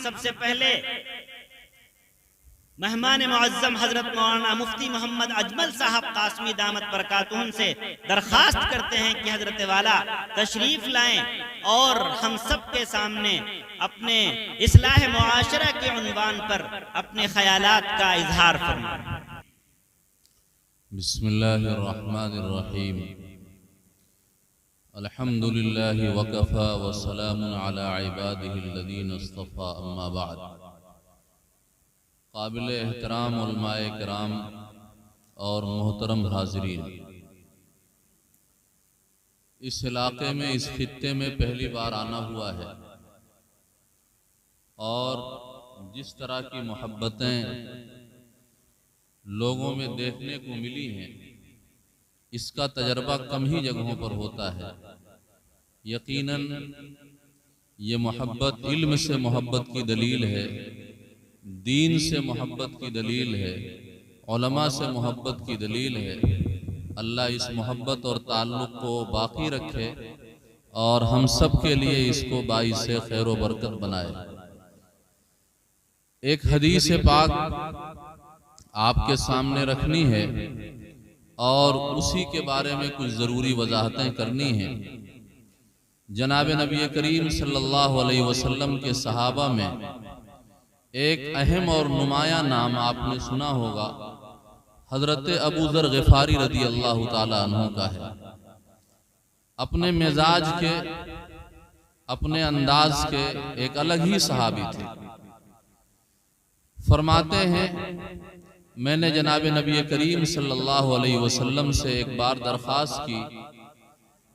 सबसे पहले मेहमान मुअज्जम हजरत मौलाना मुफ्ती मोहम्मद अजमल साहब कासमी दामत बरकातुहुम से दरखास्त करते हैं कि हजरत वाला तशरीफ लाएं और हम सब के सामने अपने इस्लाह मुआशरा के उन्वान पर अपने ख्यालात का इजहार फरमाएं। बिस्मिल्लाहिर्रहमानिर्रहीम। अल्हम्दुलिल्लाहि वकफ़ा वस्सलामुन अला इबादिहिल्लज़ीना इस्तफ़ा, अम्मा बाद। काबिल एहतराम उलमाए किराम और मोहतरम हाज़रीन, इस इलाके में, इस खित्ते में पहली बार आना हुआ है और जिस तरह की मोहब्बतें लोगों में देखने को मिली हैं, इसका तजर्बा कम ही जगहों पर होता है। यकीनन ये मोहब्बत इल्म से मोहब्बत की दलील है, दीन से मोहब्बत की दलील है, उलमा से मोहब्बत की दलील है। अल्लाह इस मोहब्बत और ताल्लुक़ को बाकी रखे और हम सब के लिए इसको बाइस खैर व बरकत बनाए। एक हदीस पाक आपके सामने रखनी है और उसी के बारे में कुछ ज़रूरी वजाहतें करनी हैं। जनाब नबी करीम सल्लल्लाहु अलैहि वसल्लम के सहाबा में एक अहम और नुमाया नाम आपने सुना होगा, हजरत अबू ज़र ग़िफ़ारी रदी अल्लाह ताला अन्हु का है। अपने मिजाज के, अपने अंदाज के एक अलग ही सहाबी थे। फरमाते हैं, मैंने जनाब नबी करीम सल्लल्लाहु अलैहि वसल्लम से एक बार दरख्वास्त की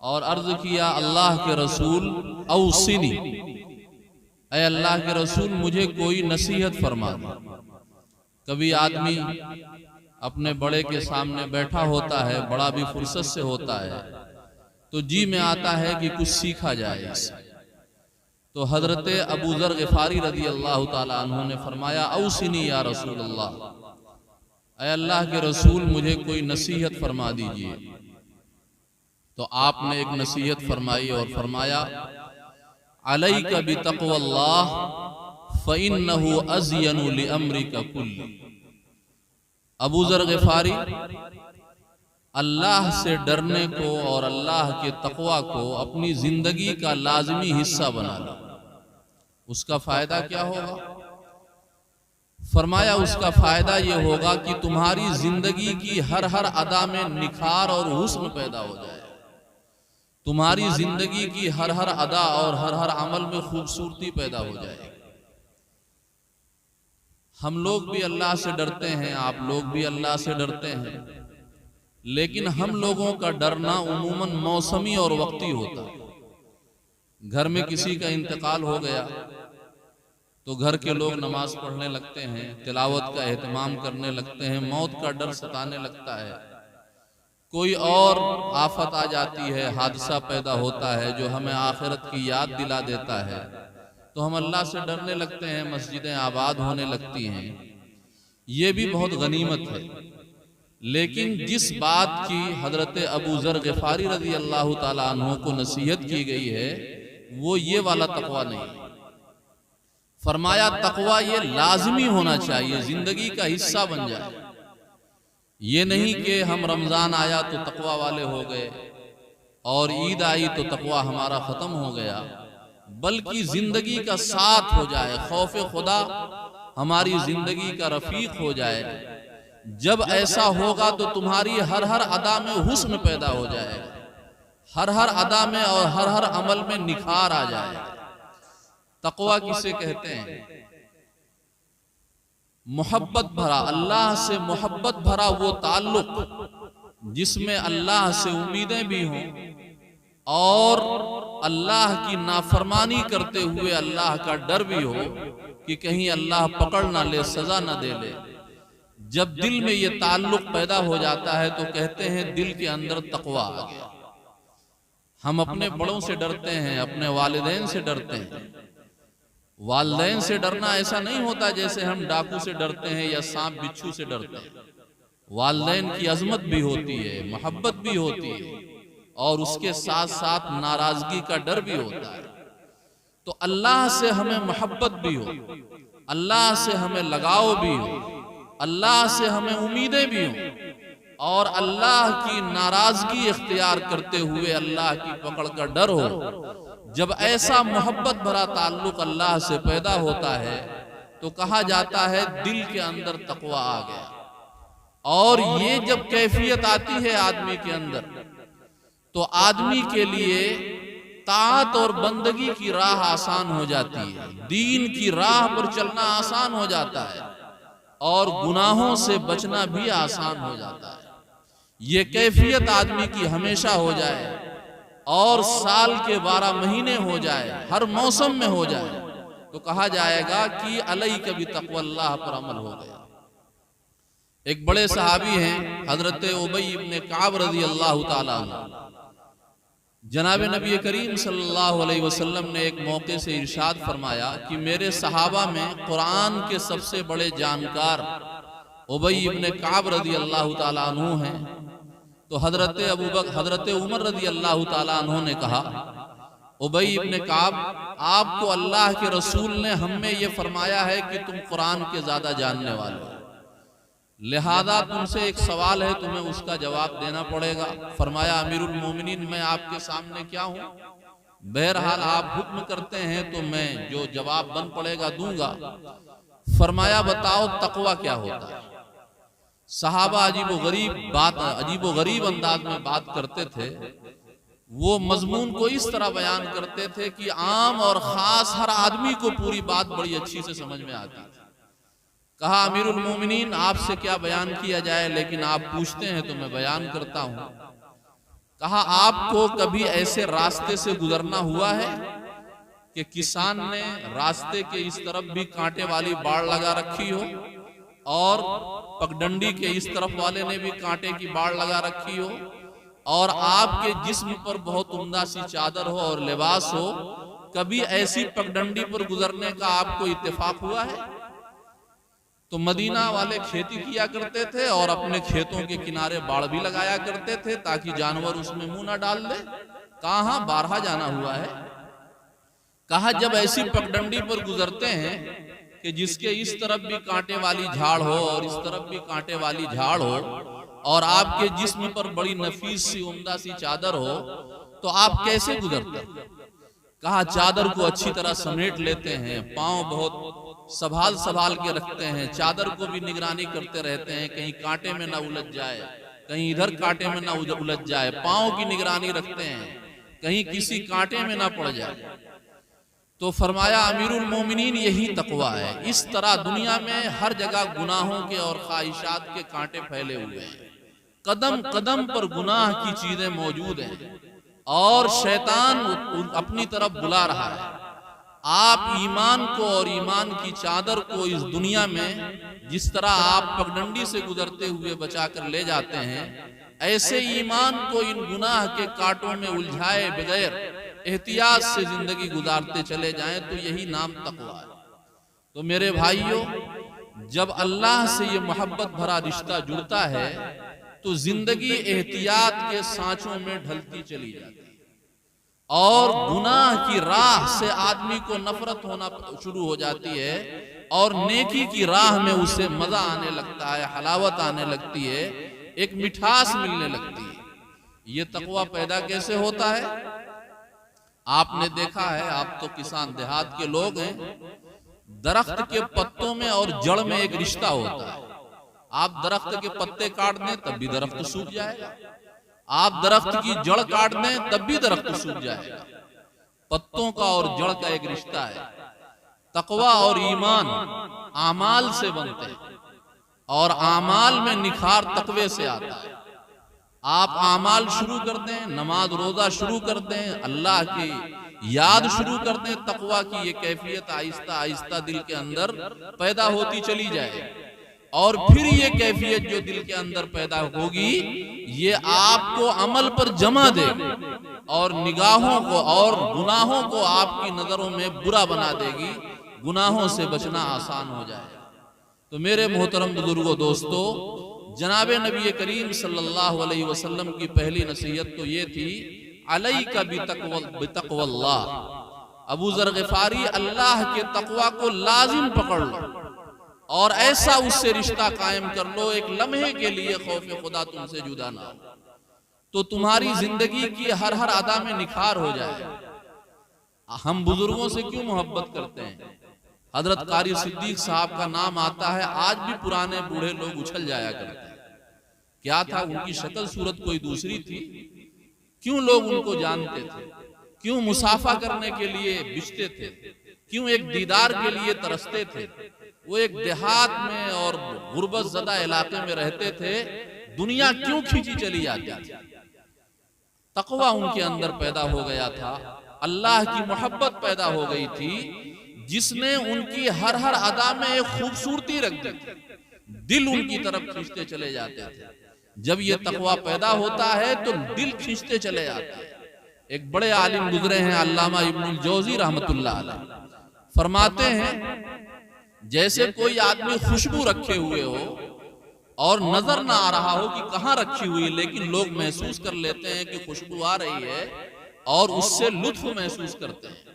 और अर्ज़ किया, अल्लाह के रसूल औसिनी, ऐ अल्लाह के रसूल मुझे कोई नसीहत फरमा दो। कभी आदमी अपने बड़े के सामने बैठा होता है, बड़ा भी फुर्सत से होता है, तो जी में आता है कि कुछ सीखा जाए इससे। तो हजरत अबू ज़र ग़िफ़ारी रदी अल्लाह ताला अन्हु ने फरमाया, औसिनी या रसूल अल्लाह, ऐ अल्लाह के रसूल मुझे कोई नसीहत फरमा दीजिए। तो आपने एक नसीहत फरमाई और फरमाया, अलैका बितक़्वल्लाह फ़इन्नहु अज़यनु लिअम्रिका कुल्ली। अबू ज़र ग़िफ़ारी, अल्लाह से डरने को और अल्लाह के तक़वा को अपनी जिंदगी का लाज़मी हिस्सा बना लो। उसका फ़ायदा क्या होगा? फरमाया, उसका फ़ायदा ये होगा कि तुम्हारी जिंदगी की हर हर अदा में निखार और हुस्न पैदा हो जाए। तुम्हारी जिंदगी की हर हर अदा और हर हर अमल में खूबसूरती पैदा हो जाए। हम लोग भी अल्लाह से डरते हैं, आप लोग भी अल्लाह से डरते हैं, लेकिन हम लोगों का डरना उमूमन मौसमी और वक्ती होता है। घर में किसी का इंतकाल हो गया तो घर के लोग नमाज पढ़ने लगते हैं, तिलावत का एहतमाम करने लगते हैं, मौत का डर सताने लगता है। कोई और आफत आ जाती है, हादसा पैदा होता है जो हमें आखिरत की याद दिला देता है, तो हम अल्लाह से डरने लगते हैं, मस्जिदें आबाद होने लगती हैं। ये भी बहुत गनीमत है। लेकिन जिस बात की हजरत अबू ज़र ग़िफ़ारी रज़ी अल्लाह ताला अन्हु को नसीहत की गई है, वो ये वाला तक़वा नहीं। फरमाया, तक़वा ये लाज़मी होना चाहिए, जिंदगी का हिस्सा बन जाए। ये नहीं कि हम रमज़ान आया तो तक़वा वाले हो गए और ईद आई तो तक़वा हमारा ख़त्म हो गया, बल्कि जिंदगी का साथ हो जाए, खौफ खुदा हमारी जिंदगी का रफीक हो जाए। जब ऐसा होगा तो तुम्हारी हर हर अदा में हुस्न पैदा हो जाएगा, हर हर अदा में और हर हर अमल में निखार आ जाएगा। तक़वा किसे कहते हैं? मोहब्बत भरा, अल्लाह से मोहब्बत भरा वो ताल्लुक जिसमें अल्लाह से उम्मीदें भी हों और अल्लाह की नाफरमानी करते हुए अल्लाह का डर भी हो कि कहीं अल्लाह पकड़ ना ले, सजा ना दे ले। जब दिल में ये ताल्लुक पैदा हो जाता है तो कहते हैं दिल के अंदर तक़वा आ गया। हम अपने बड़ों से डरते हैं, अपने वालिदैन से डरते हैं। वालिदैन से डरना ऐसा नहीं होता जैसे हम डाकू से डरते हैं या सांप बिच्छू से डरते हैं। वालिदैन की अजमत भी होती है, मोहब्बत भी होती है और उसके साथ साथ नाराजगी का डर भी होता है। तो अल्लाह से हमें मोहब्बत भी हो, अल्लाह से हमें लगाव भी हो, अल्लाह से हमें उम्मीदें भी हों, और अल्लाह की नाराजगी इख्तियार करते हुए अल्लाह की पकड़ का डर हो। जब ऐसा मोहब्बत भरा ताल्लुक अल्लाह से पैदा होता है तो कहा जाता है दिल के अंदर तकवा आ गया। और ये जब कैफियत आती है आदमी के अंदर तो आदमी के लिए ताअत और बंदगी की राह आसान हो जाती है, दीन की राह पर चलना आसान हो जाता है और गुनाहों से बचना भी आसान हो जाता है। ये कैफियत आदमी की हमेशा हो जाए और साल के 12 महीने हो जाए, हर मौसम में हो जाए, तो कहा जाएगा कि अलैका बितक़वल्लाह पर अमल हो गया। एक बड़े सहाबी हैं हजरत उबई इब्ने काब रज़ी अल्लाह ताला अन्हु, जनाब नबी करीम सल्लल्लाहु अलैहि वसल्लम ने एक मौके से इरशाद फरमाया कि मेरे सहाबा में कुरान के सबसे बड़े जानकार उबई इब्ने काब रज़ी अल्लाह ताला अन्हु हैं। तो हजरत उमर रज़ी अल्लाह ताला अन्हु ने कहा, उबई इब्ने काब, आपको अल्लाह के रसूल ने हमें यह फरमाया है कि तुम कुरान के ज्यादा जानने वाले हो, लिहाजा तुमसे एक सवाल है, तुम्हें उसका जवाब देना पड़ेगा। फरमाया अमीरुल मोमिनीन, मैं आपके सामने क्या हूँ? बहरहाल आप हुक्म करते हैं तो मैं जो जवाब बन पड़ेगा दूंगा। फरमाया बताओ तकवा क्या होता है? सहाबा अजीबो गरीब अंदाज में बात करते थे। वो मजमून को इस तरह बयान करते थे कि आम और खास हर आदमी को पूरी बात बड़ी अच्छी से समझ में आती थी। कहा अमीरुल मोमिनीन, आपसे क्या बयान किया जाए, लेकिन आप पूछते हैं तो मैं बयान करता हूं। कहा आपको कभी ऐसे रास्ते से गुजरना हुआ है कि किसान ने रास्ते के इस तरफ भी कांटे वाली बाड़ लगा रखी हो और पगडंडी के इस तरफ वाले ने भी कांटे की बाड़ लगा रखी हो, और आपके जिस्म पर बहुत उम्दा सी चादर हो और लिबास हो? कभी ऐसी पगडंडी पर गुजरने का आपको इत्तेफाक हुआ है? तो मदीना वाले खेती किया करते थे और अपने खेतों के किनारे बाड़ भी लगाया करते थे ताकि जानवर उसमें मुंह ना डाल दे। कहां बारहा जाना हुआ है। कहा जब ऐसी पगडंडी पर गुजरते हैं कि जिसके इस तरफ भी कांटे वाली झाड़ हो और इस तरफ भी कांटे वाली झाड़ हो और आपके जिस्म पर बड़ी नफीस सी उम्दा सी चादर हो, तो आप कैसे गुजरते? कहा चादर को अच्छी तरह समेट लेते हैं, पांव बहुत संभाल के रखते हैं, चादर को भी निगरानी करते रहते हैं कहीं कांटे में ना उलझ जाए, कहीं इधर कांटे में ना उलझ जाए, पांव की निगरानी रखते हैं कहीं किसी कांटे में ना पड़ जाए। तो फरमाया अमीरुल मोमिनीन, यही तकवा है। इस तरह दुनिया में हर जगह गुनाहों के और ख्वाहिशात के कांटे फैले हुए हैं, कदम कदम पर गुनाह की चीजें मौजूद हैं और शैतान अपनी तरफ बुला रहा है। आप ईमान को और ईमान की चादर को इस दुनिया में जिस तरह आप पगडंडी से गुजरते हुए बचा कर ले जाते हैं, ऐसे ईमान को इन गुनाह के कांटों में उलझाए बगैर एहतियात से जिंदगी गुजारते चले जाएं, तो यही नाम तकवा है। तो मेरे भाइयों, जब अल्लाह से ये मोहब्बत भरा रिश्ता जुड़ता है तो जिंदगी एहतियात के सांचों में ढलती चली जाती है और गुनाह की राह से आदमी को नफरत होना शुरू हो जाती है और नेकी की राह में उसे मजा आने लगता है, हलावत आने लगती है, एक मिठास मिलने लगती है। ये तकवा पैदा कैसे होता है? आपने देखा है, आप तो किसान देहात के लोग हैं, दरख्त के पत्तों में और जड़ में एक रिश्ता होता है। आप दरख्त के पत्ते काट दें तब भी दरख्त सूख जाएगा, आप दरख्त की जड़ काट दें तब भी दरख्त सूख जाएगा। पत्तों का और जड़ का एक रिश्ता है। तकवा और ईमान आमाल से बनते हैं और आमाल में निखार तकवे से आता है। आप आमाल शुरू कर दें, नमाज रोजा शुरू कर दें, अल्लाह की याद शुरू कर दें, तकवा की ये कैफियत आहिस्ता आहिस्ता दिल के अंदर पैदा होती चली जाए और फिर ये कैफियत जो दिल के अंदर पैदा होगी ये आपको अमल पर जमा देगी और निगाहों को और गुनाहों को आपकी नजरों में बुरा बना देगी, गुनाहों से बचना आसान हो जाएगा। तो मेरे मोहतरम बुजुर्गों, दोस्तों, जनाबे नबी करीम सल्लल्लाहु अलैहि वसल्लम की पहली नसीहत तो ये थी, अलैका बितक़वल्लाह, अबू ज़र ग़िफ़ारी, अल्लाह के तक़वा को लाजिम पकड़ लो और ऐसा उससे रिश्ता कायम कर लो, एक लम्हे के लिए खौफ खुदा तुमसे जुदा ना हो, तो तुम्हारी जिंदगी की हर हर अदा में निखार हो जाए। हम बुजुर्गों से क्यों मोहब्बत करते हैं? हजरत कारी सिद्दीक साहब का नाम आता है, आज भी पुराने बूढ़े लोग उछल जाया करते हैं। क्या था, उनकी शक्ल सूरत कोई दूसरी थी, क्यों लोग उनको जानते थे, क्यों मुसाफा करने के लिए बिछते थे, क्यों एक दीदार के लिए तरसते थे। वो एक देहात में और गुर्बत ज़दा इलाके में रहते थे, दुनिया क्यों खींची चली जाती थी? तकवा उनके अंदर पैदा हो गया था, अल्लाह की मोहब्बत पैदा हो गई थी, जिसने उनकी हर हर अदा में एक खूबसूरती रख दी थी, दिल उनकी तरफ खींचते चले जाते थे। जब ये तकवा पैदा होता है तो दिल खींचते चले जाते हैं। एक बड़े आलिम गुजरे हैं, अल्लामा इब्नुल जौज़ी रहमतुल्लाह अलैह, फरमाते हैं जैसे कोई आदमी खुशबू रखे हुए हो और नजर ना आ रहा हो कि कहाँ रखी हुई, लेकिन लोग महसूस कर लेते हैं कि खुशबू आ रही है और उससे लुत्फ महसूस करते हैं।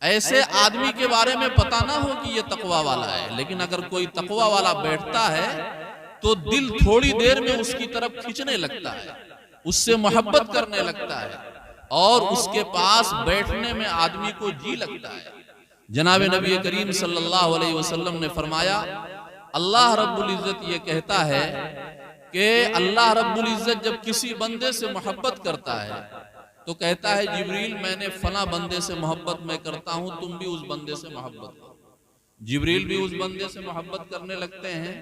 ऐसे आदमी के बारे में पता ना हो कि ये तकवा वाला है, लेकिन अगर कोई तकवा वाला बैठता है तो दिल थोड़ी देर में उसकी तरफ खींचने लगता है, उससे मोहब्बत करने लगता है और उसके पास बैठने में आदमी को जी लगता है। जनाब नबी करीम सल्लल्लाहु अलैहि वसल्लम ने फरमाया, अल्लाह रब्बुल इज्जत ये कहता है कि अल्लाह रब्बुल इज्जत जब किसी बंदे से मोहब्बत करता है तो कहता है, जिब्रील मैंने फला बंदे से मोहब्बत मैं करता हूं, तुम भी उस बंदे से मोहब्बत करो। जिब्रील भी उस बंदे से मोहब्बत करने लगते हैं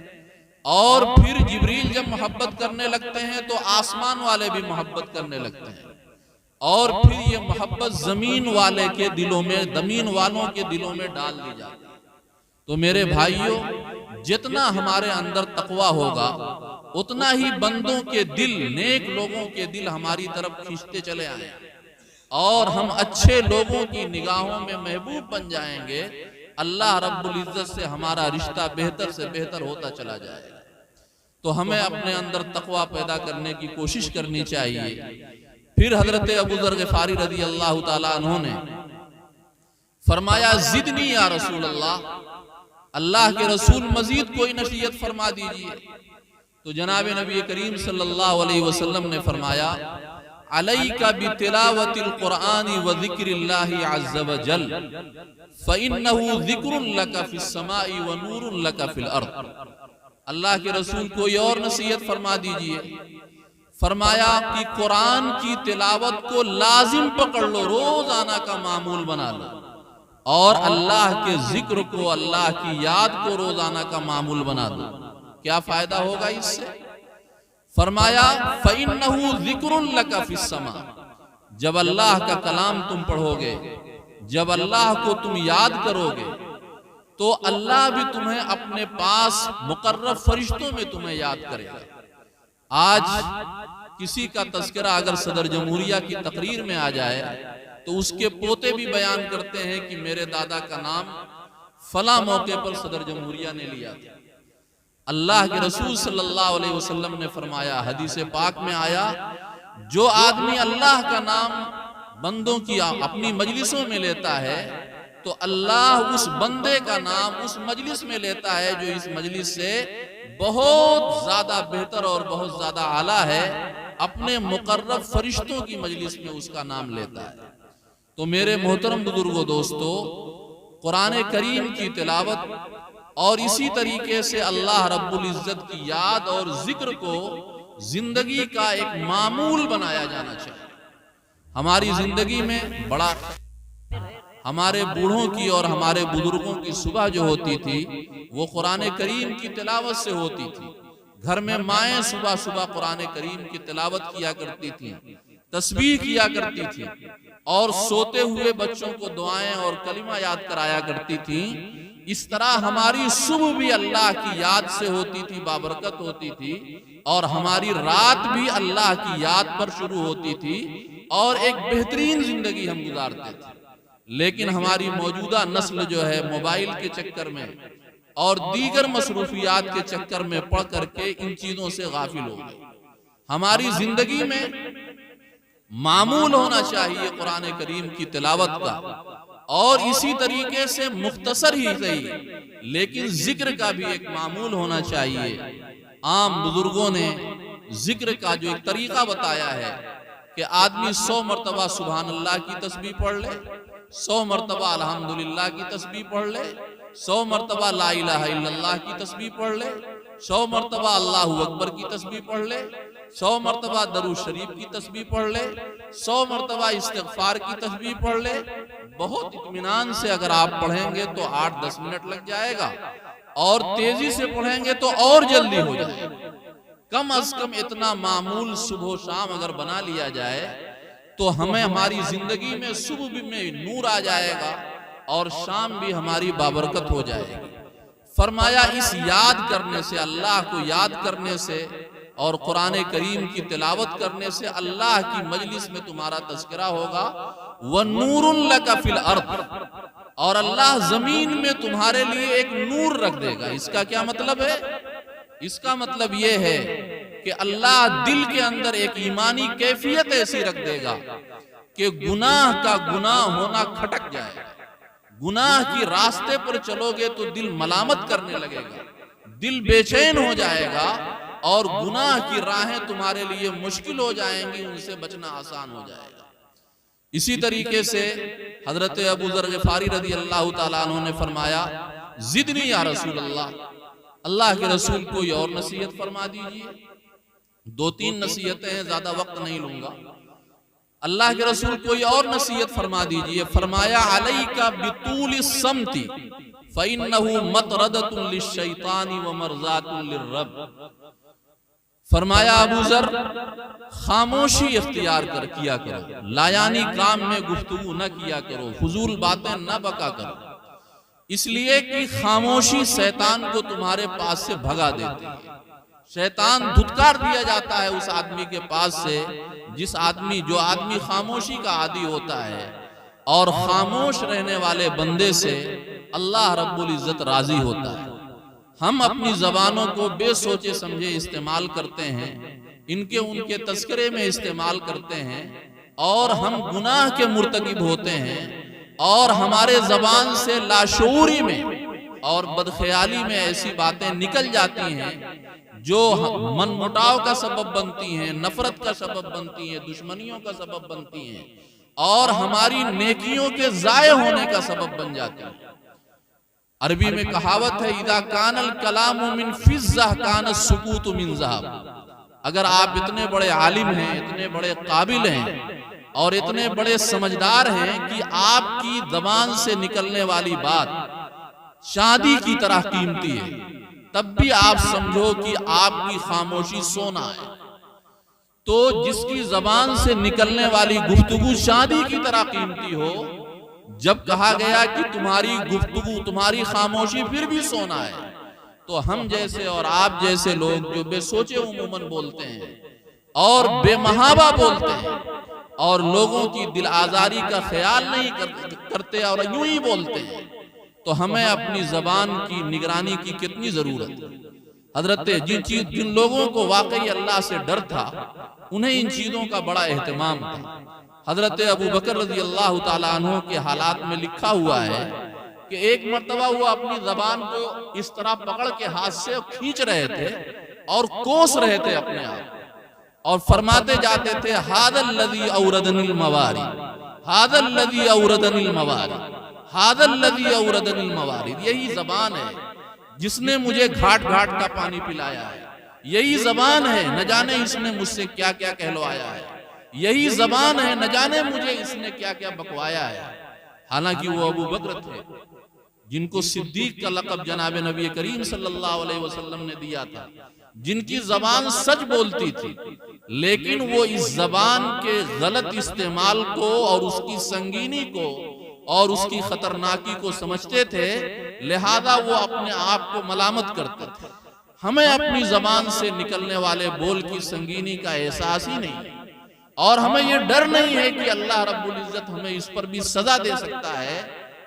और फिर जिब्रील जब मोहब्बत करने लगते हैं तो आसमान वाले भी मोहब्बत करने लगते हैं और फिर ये मोहब्बत जमीन वाले के दिलों में, जमीन वालों के दिलों में डाल दी जाती है। तो मेरे भाइयों, जितना हमारे अंदर तकवा होगा उतना ही बंदों के दिल, नेक लोगों के दिल हमारी तरफ खींचते चले आए और हम अच्छे लोगों की निगाहों में महबूब बन जाएंगे। अल्लाह रब्बुल इज्जत से हमारा रिश्ता बेहतर से बेहतर होता चला जाएगा। तो हमें अपने अंदर तकवा पैदा करने की कोशिश करनी चाहिए। फिर हजरत अबू ज़र ग़िफ़ारी रज़ी अल्लाह ताला अन्हु ने फरमाया, ज़िदनी या रसूल अल्लाह, अल्लाह के रसूल मजीद कोई नसीहत फरमा दीजिए। तो जनाब नबी करीम सल्लल्लाहु अलैहि वसल्लम ने फरमाया, अलैका बितिलावतिल कुरआनी व ज़िक्रिल्लाहि अज़्ज़ व जल फ़इन्नहु ज़िक्रुन लका फ़िस समाई व नूरुन लका फ़िल अर्द। अल्लाह के रसूल कोई और नसीहत फरमा दीजिए। फरमाया कि कुरान की तिलावत को लाजिम पकड़ लो, रोजाना का मामूल बना लो और अल्लाह के जिक्र को, अल्लाह की याद को रोजाना का मामूल बना दो। क्या फायदा होगा इससे? फरमाया, फ़इन्नहु ज़िक्रुन लका फ़िस समा, जब अल्लाह का कलाम तुम पढ़ोगे, जब अल्लाह को तुम याद करोगे तो अल्लाह भी तुम्हें अपने पास मुकर्रब फरिश्तों में तुम्हें याद करेगा। आज किसी का तज़किरा अगर सदर जमहूरिया की तकरीर में आ जाए तो उसके पोते भी बयान करते हैं कि मेरे दादा का नाम फला मौके पर सदर जमहूरिया ने लिया था। अल्लाह के रसूल सल्लल्लाहु अलैहि वसल्लम ने फरमाया, हदीस पाक में आया, जो आदमी अल्लाह का नाम बंदों की अपनी मजलिसों में लेता है तो अल्लाह उस बंदे का नाम उस मजलिस में लेता है जो इस मजलिस से बहुत ज्यादा बेहतर और बहुत ज्यादा आला है, अपने मुकर्रब फरिश्तों की मजलिस में उसका नाम लेता है। तो मेरे मोहतरम बुजुर्गों, दोस्तों, कुरान करीम की तिलावत और इसी तरीके से अल्लाह रब्बुल इज्जत की याद और जिक्र को जिंदगी का एक मामूल बनाया जाना चाहिए। हमारी जिंदगी में बड़ा, हमारे बूढ़ों की और हमारे बुजुर्गों की सुबह जो होती थी वो कुरान करीम की तिलावत से होती थी। घर में माएँ सुबह सुबह कुरान करीम की तिलावत किया करती थी, तस्बीह किया करती थी और सोते हुए बच्चों को दुआएं और कलिमा याद कराया करती थी। इस तरह हमारी सुबह भी अल्लाह की याद से होती थी, बाबरकत होती थी, और हमारी रात भी अल्लाह की याद पर शुरू होती थी और एक बेहतरीन जिंदगी हम गुजारते थे। लेकिन हमारी मौजूदा नस्ल जो है मोबाइल के चक्कर में और दीगर मसरूफियात के चक्कर में पड़ करके इन चीजों से गाफिल हो गए। हमारी जिंदगी में मामूल होना चाहिए कुरान करीम की तिलावत का, और इसी तरीके से मुख्तसर ही सही लेकिन जिक्र का भी एक मामूल होना चाहिए। आम बुजुर्गों ने जिक्र का जो एक तरीका बताया है कि आदमी 100 मरतबा सुभान अल्लाह की तस्बीह पढ़ ले, 100 मरतबा अल्हम्दुलिल्लाह की तस्बीह पढ़ ले, 100 मरतबा ला इलाहा इल्लल्लाह की तस्बीह पढ़ ले, 100 मरतबा अल्लाहु अकबर की तस्बीह पढ़ ले, 100 मरतबा दरूद शरीफ की तस्बीह पढ़ ले, 100 मरतबा इस्तिग़फ़ार की तस्बीह पढ़ ले। बहुत इत्मीनान से अगर आप पढ़ेंगे तो 8-10 मिनट लग जाएगा, और तेजी से पढ़ेंगे तो और जल्दी हो जाएगा। कम अज कम इतना मामूल सुबह शाम अगर बना लिया जाए तो हमें हमारी जिंदगी में सुबह में नूर आ जाएगा और शाम भी हमारी बाबरकत हो जाएगी। फरमाया इस याद करने से, अल्लाह को याद करने से और कुरान करीम की तिलावत करने से अल्लाह की मजलिस में तुम्हारा तज़किरा होगा। व नूरुन लका फिल अर्द, और अल्लाह जमीन में तुम्हारे लिए एक नूर रख देगा। इसका क्या मतलब है? इसका मतलब यह है कि अल्लाह दिल के अंदर एक ईमानी कैफियत ऐसी रख देगा कि गुनाह का गुनाह होना खटक जाएगा। गुनाह की रास्ते पर चलोगे तो दिल मलामत करने लगेगा, दिल बेचैन हो जाएगा और गुनाह की राहें तुम्हारे लिए मुश्किल हो जाएंगी, उनसे बचना आसान हो जाएगा। इसी तरीके से हजरत अबू ज़र ग़िफ़ारी रज़ी अल्लाह ताला अन्हु ने फरमाया, ज़िदनी या रसूल अल्लाह, अल्लाह के रसूल कोई और नसीहत फरमा दीजिए। 2-3 नसीहतें हैं, ज्यादा वक्त नहीं लूंगा। अल्लाह के रसूल कोई और नसीहत फरमा दीजिए। फरमाया अलैका बितूलिस समती फ़इन्नहु मतरदतुन लिश्शैतानी व मरज़ातुन लिर्रब। फरमाया अबू ज़र खामोशी इख्तियार किया करो, लायानी काम में गुफ्तगू न किया करो, फजूल बातें न बका करो, इसलिए कि खामोशी शैतान को तुम्हारे पास से भगा देती है। शैतान धुतकार दिया जाता है उस आदमी के पास से जो आदमी खामोशी का आदी होता है, और खामोश रहने वाले बंदे से अल्लाह रब्बुल इज्जत राजी होता है। हम अपनी जबानों को बेसोचे समझे इस्तेमाल करते हैं, इनके उनके तस्करे में इस्तेमाल करते हैं, और हम गुनाह के मुर्तकिब होते हैं, और हमारे जबान से लाशऊरी में और बदख्याली में ऐसी बातें निकल जाती हैं जो मनमुटाव का सबब बनती हैं, नफरत का सबब बनती हैं, दुश्मनियों का सबब बनती हैं, और हमारी नेकियों के जाये होने का सबब बन जाती हैं। अरबी में कहावत है, इदा कानल कलामु मिन फिज़्ज़ह कान सुकूतु मिन ज़हब। अगर आप इतने बड़े आलिम हैं, इतने बड़े काबिल हैं और इतने बड़े समझदार हैं कि आपकी ज़बान से निकलने वाली बात चांदी की तरह कीमती है, तब भी आप समझो कि आपकी खामोशी सोना है। तो जिसकी ज़बान से निकलने वाली गुफ्तगू चांदी की तरह कीमती हो, जब कहा गया कि तुम्हारी गुफ्तगू, तुम्हारी खामोशी फिर भी सोना है, तो हम जैसे और आप जैसे लोग जो बेसोचे उमूमन बोलते हैं और बेमहाबा बोलते हैं और लोगों की दिल आजारी का ख्याल नहीं करते और यूं ही बोलते हैं, तो हमें अपनी जबान की निगरानी की कितनी जरूरत है। हजरत जिन लोगों को वाकई अल्लाह से डर था, उन्हें इन चीजों का बड़ा एहतमाम था। हजरत अबू बकर रज़ी अल्लाह ताला अन्हु के हालात में लिखा हुआ है कि एक मर्तबा वो अपनी जबान को इस तरह पकड़ के हाथ से खींच रहे थे और कोस रहे थे अपने आप, और फरमाते जाते थे, हादल लज़ी औरदनिल मवारी, हादल लज़ी औरदनिल मवारी, हादल लज़ी औरदनिल मवारी। यही जबान है जिसने मुझे घाट घाट का पानी पिलाया है, यही जबान है न जाने इसने मुझसे क्या क्या कहलवाया है, यही जबान है न जाने मुझे इसने क्या क्या बकवाया है। हालांकि वो अबू बकर थे जिनको सिद्दीक का लक़ब जनाब नबी करीम सल्लल्लाहु अलैहि वसल्लम ने दिया था, जिनकी जबान सच बोलती थी, लेकिन वो इस जबान के गलत इस्तेमाल को और उसकी संगीनी को और उसकी खतरनाकी को समझते थे, लिहाजा वो अपने आप को मलामत करते थे। हमें अपनी जबान से निकलने वाले बोल की संगीनी का एहसास ही नहीं, और हमें ये डर नहीं है कि अल्लाह रब्बुल इज्जत हमें इस पर भी सजा दे सकता है,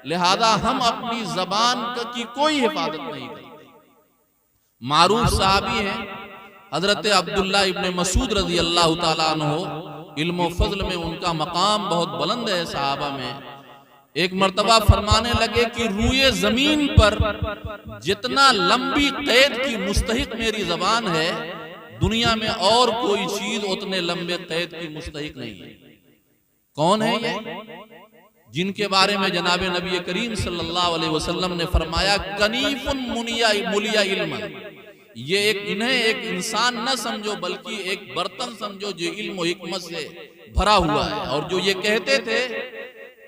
लिहाजा हम अपनी जबान की कोई हिफाजत नहीं करते। मारूफ साहबी हैं हजरत अब्दुल्ला इब्न मसूद रज़ी अल्लाह ताला अन्हु, इल्म व फज़ल में उनका मकाम बहुत बुलंद है सहाबा में। एक मर्तबा फरमाने लगे कि रूए जमीन पर जितना लंबी कैद की मुस्तहिक मेरी जबान है, दुनिया में और कोई चीज उतने लंबे कैद की मुस्तहिक नहीं है। कौन है ये? जिनके बारे में जनाब नबी करीम सल्लल्लाहु अलैहि वसल्लम ने फरमाया कनीफुन मुलिया इल्मन, ये इन्हें एक इंसान न समझो बल्कि एक बर्तन समझो जो इल्म और हिकमत से भरा हुआ है। और जो ये कहते थे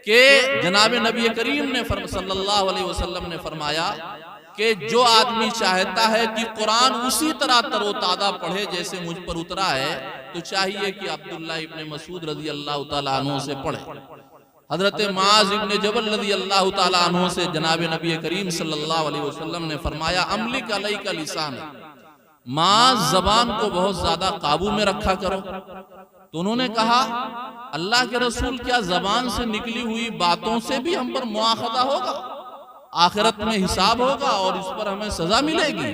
कि जनाब नबी करीम ने सल्लल्लाहु अलैहि वसल्लम ने फरमाया कि जो आदमी चाहता है कि कुरान उसी तरह तरोताजा पढ़े जैसे मुझ पर उतरा है, तो चाहिए कि अब्दुल्लाह इब्न मसूद रजी अल्लाह तआला अन्हु से पढ़े। हजरत मुआज इब्न जबल रजी अल्लाह तआला अन्हु से जनाब नबी करीम सल्लल्लाहु अलैहि वसल्लम ने फरमाया अमलिक अलैका लिसान, मुआज जबान को बहुत ज्यादा काबू में रखा करो। तो उन्होंने कहा अल्लाह के रसूल, क्या जबान से निकली हुई बातों से भी हम पर मुआखजा होगा? आखिरत में हिसाब होगा और इस पर हमें सजा मिलेगी?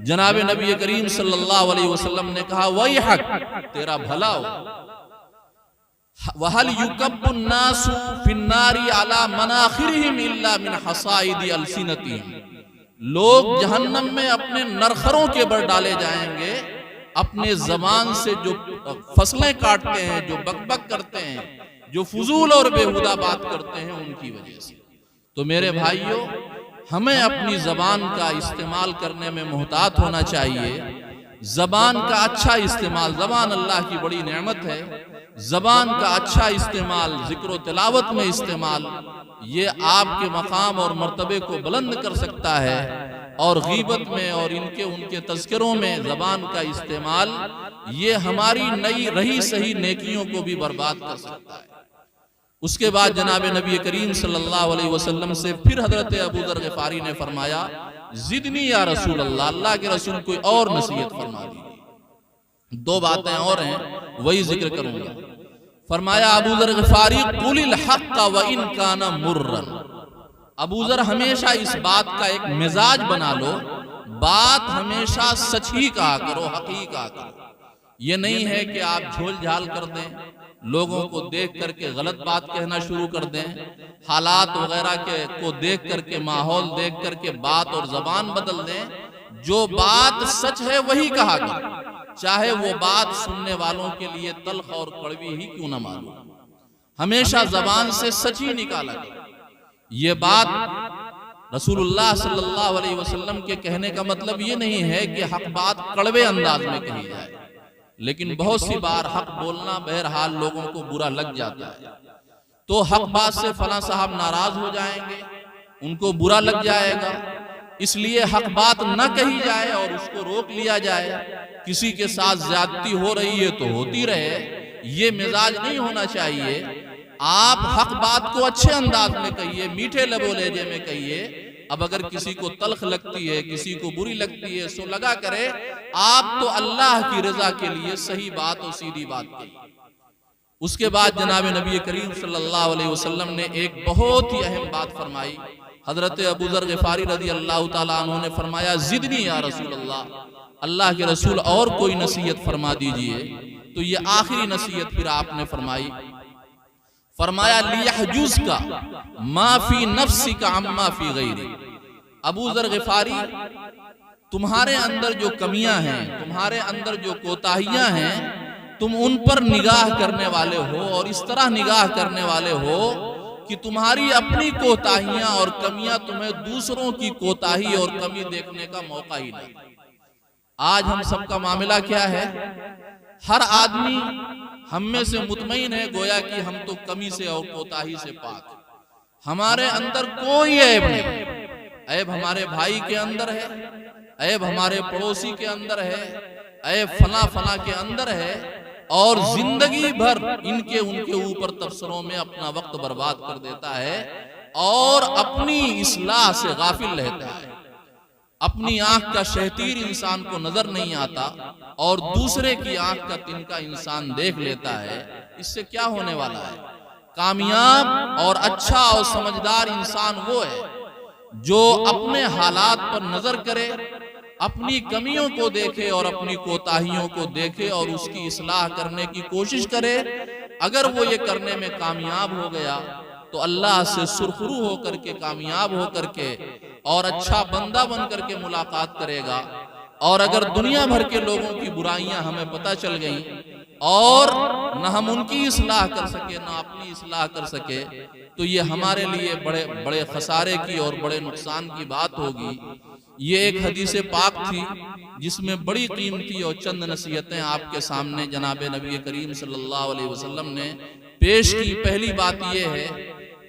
जनाब नबी करीम सल्लल्लाहु अलैहि वसल्लम ने कहा वही हक, तेरा भला हो। वहल युकब्बुन नासु फिन्नारी अला मनाखिरिहिम इल्ला मिन हसाइदि अलसिनतिहिम, लोग जहन्नम में अपने नरखरों के बर डाले जाएंगे अपने जबान से जो फसलें काटते हैं, जो बकबक करते हैं, जो फजूल और बेहुदा बात करते हैं, उनकी वजह से। तो मेरे भाइयों, हमें अपनी जबान का इस्तेमाल करने में मुहतात होना चाहिए। जबान का अच्छा इस्तेमाल, जबान अल्लाह की बड़ी नेमत है, जबान का अच्छा इस्तेमाल, जिक्र तिलावत में इस्तेमाल, ये आपके मकाम और मर्तबे को बुलंद कर सकता है। और गीबत में और इनके उनके तज़किरों में जबान का इस्तेमाल ये हमारी नई रही सही नेकियों को भी बर्बाद कर सकता है। उसके बाद जनाब नबी करीम सल्लल्लाहु अलैहि वसल्लम से फिर हजरत अबू ज़र ग़िफ़ारी ने फरमाया जिदनी या रसूल अल्लाह, अल्लाह के रसूल कोई और नसीहत फरमा दीजिए। दो बातें और हैं, वही जिक्र करूंगा। फरमाया अबू ज़र ग़िफ़ारी कुलिल हक़्क़ व इन काना मुर्रन, अबू ज़र हमेशा इस बात का एक मिजाज बना लो, बात हमेशा सच ही कहा करो, हक़ी कहा करो। ये नहीं है कि आप झोल झाल कर दें, लोगों को देख करके गलत बात कहना शुरू कर दें, हालात वगैरह को देख करके, माहौल देख करके बात और जबान बदल दें। जो बात सच है वही कहा करो, चाहे वो बात सुनने वालों के लिए तल्ख और कड़वी ही क्यों न मालूम। हमेशा जबान से सच ही निकाला करो। ये बात रसूलुल्लाह सल्लल्लाहु अलैहि वसल्लम के कहने का मतलब ये नहीं है कि हक बात कड़वे अंदाज में कही जाए, लेकिन बहुत सी बार हक बोलना बहरहाल लोगों को बुरा लग जाता है। तो हक बात से फलां साहब नाराज हो जाएंगे, उनको बुरा लग जाएगा, इसलिए हक बात न कही जाए और उसको रोक लिया जाए। किसी के साथ ज्यादती हो रही है तो होती रहे, ये मिजाज नहीं होना चाहिए। आप हक बात को अच्छे अंदाज में कहिए, मीठे लबो लहजे में कहिए। अब अगर किसी को तल्ख लगती है, किसी को बुरी लगती है, सो लगा करे आप तो अल्लाह की रजा के लिए सही बात और सीधी बात कही। उसके बाद जनाब नबी करीम सल्लल्लाहु अलैहि वसल्लम ने एक बहुत ही अहम बात फरमाई। हजरत अबू ज़र ग़िफ़ारी रज़ी अल्लाह ताला अन्हु ने फरमाया जिदनी या रसूल अल्लाह, अल्लाह के रसूल और कोई नसीहत फरमा दीजिए। तो ये आखिरी नसीहत फिर आपने फरमाई, फरमाया लियहजुज़ का माफी नफ्सी का अम्मा फी गैरी। अबू ज़र ग़िफ़ारी, तुम्हारे अंदर जो कमियां हैं, तुम्हारे अंदर जो कोताहियां हैं, तुम उन पर निगाह करने वाले हो और इस तरह निगाह करने वाले हो कि तुम्हारी अपनी कोताहियां और कमियां तुम्हें दूसरों की कोताही और कमी देखने का मौका ही नहीं। आज हम सबका मामला क्या है? हर आदमी हम में से मुतमईन है गोया कि हम तो कमी से और कोताही से पाक। हमारे अंदर कोई ऐब नहीं। ऐब हमारे भाई के अंदर है, ऐब हमारे पड़ोसी के अंदर है, ऐब फला फला के अंदर है, और जिंदगी भर इनके उनके ऊपर तबसरों में अपना वक्त बर्बाद कर देता है और अपनी इस्लाह से गाफिल रहता है। अपनी आंख का शहतीर इंसान को नजर नहीं आता और दूसरे की आंख का तिनका इंसान देख लेता है। इससे क्या होने वाला है? कामयाब और अच्छा और समझदार इंसान वो है जो अपने हालात पर नजर करे, अपनी कमियों को देखे और अपनी कोताहियों को देखे और उसकी इस्लाह करने की कोशिश करे। अगर वो ये करने में कामयाब हो गया तो अल्लाह से सुरखरू होकर के, कामयाब होकर के और अच्छा बंदा बन करके मुलाकात करेगा। और अगर दुनिया भर के लोगों की बुराइयां हमें पता चल गई और न हम उनकी इस्लाह कर सके न अपनी इस्लाह कर सके, तो ये हमारे लिए बड़े बड़े खसारे की और बड़े नुकसान की बात होगी। ये एक हदीस पाक थी जिसमें बड़ी कीमती और चंद नसीहतें आपके सामने जनाब नबी करीम सल्लल्लाहु अलैहि वसल्लम ने पेश की। पहली बात यह है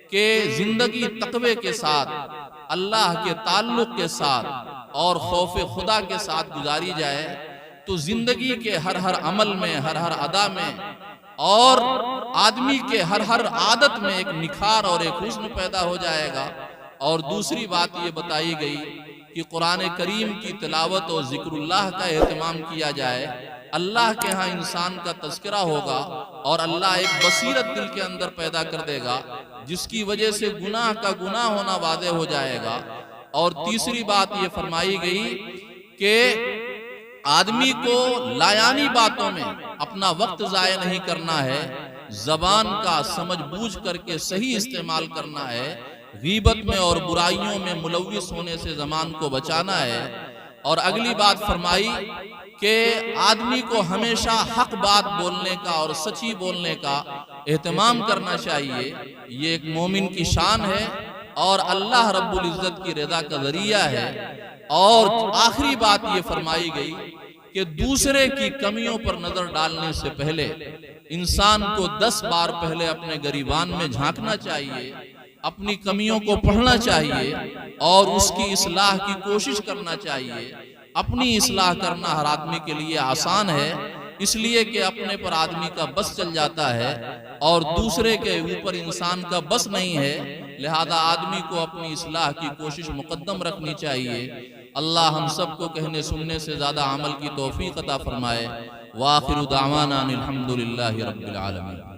कि जिंदगी तकवे के साथ, अल्लाह के ताल्लुक के साथ और खौफ खुदा के साथ गुजारी जाए तो जिंदगी के हर हर अमल में, हर हर अदा में और आदमी के हर हर आदत में एक निखार और एक हुस्न पैदा हो जाएगा। और दूसरी बात ये बताई गई कि कुरान करीम की तिलावत और जिक्रुल्लाह का एहतमाम किया जाए। अल्लाह के यहाँ इंसान का तज़किरा होगा और अल्लाह एक बसीरत दिल के अंदर पैदा कर देगा जिसकी वजह से गुनाह का गुनाह होना वादे हो जाएगा। और तीसरी बात ये फरमाई गई कि आदमी को लायानी बातों में अपना वक्त ज़ाया नहीं करना है, ज़बान का समझ बूझ करके सही इस्तेमाल करना है, गीबत में और बुराइयों में मुलव्विस होने से ज़बान को बचाना है। और अगली बात फरमाई कि आदमी को हमेशा हक बात बोलने का और सच्ची बोलने का एहतमाम करना चाहिए। ये एक मोमिन की शान है और अल्लाह रब्बुल इज़्ज़त की रज़ा का ज़रिया है। और आखिरी बात ये फरमाई गई कि दूसरे की कमियों पर नजर डालने से पहले इंसान को 10 बार पहले अपने गिरबान में झांकना चाहिए, अपनी कमियों को पढ़ना चाहिए और उसकी इस्लाह की कोशिश करना चाहिए। अपनी इस्लाह करना हर आदमी के लिए आसान है, इसलिए कि अपने पर आदमी का बस चल जाता है और दूसरे के ऊपर इंसान का बस नहीं है। लिहाजा आदमी को अपनी इस्लाह की कोशिश मुकद्दम रखनी चाहिए। अल्लाह हम सबको कहने सुनने से ज़्यादा अमल की तौफीक अता फरमाए। व आखिरु दावाना अनिल हम्दुलिल्लाहि रब्बिल आलमीन।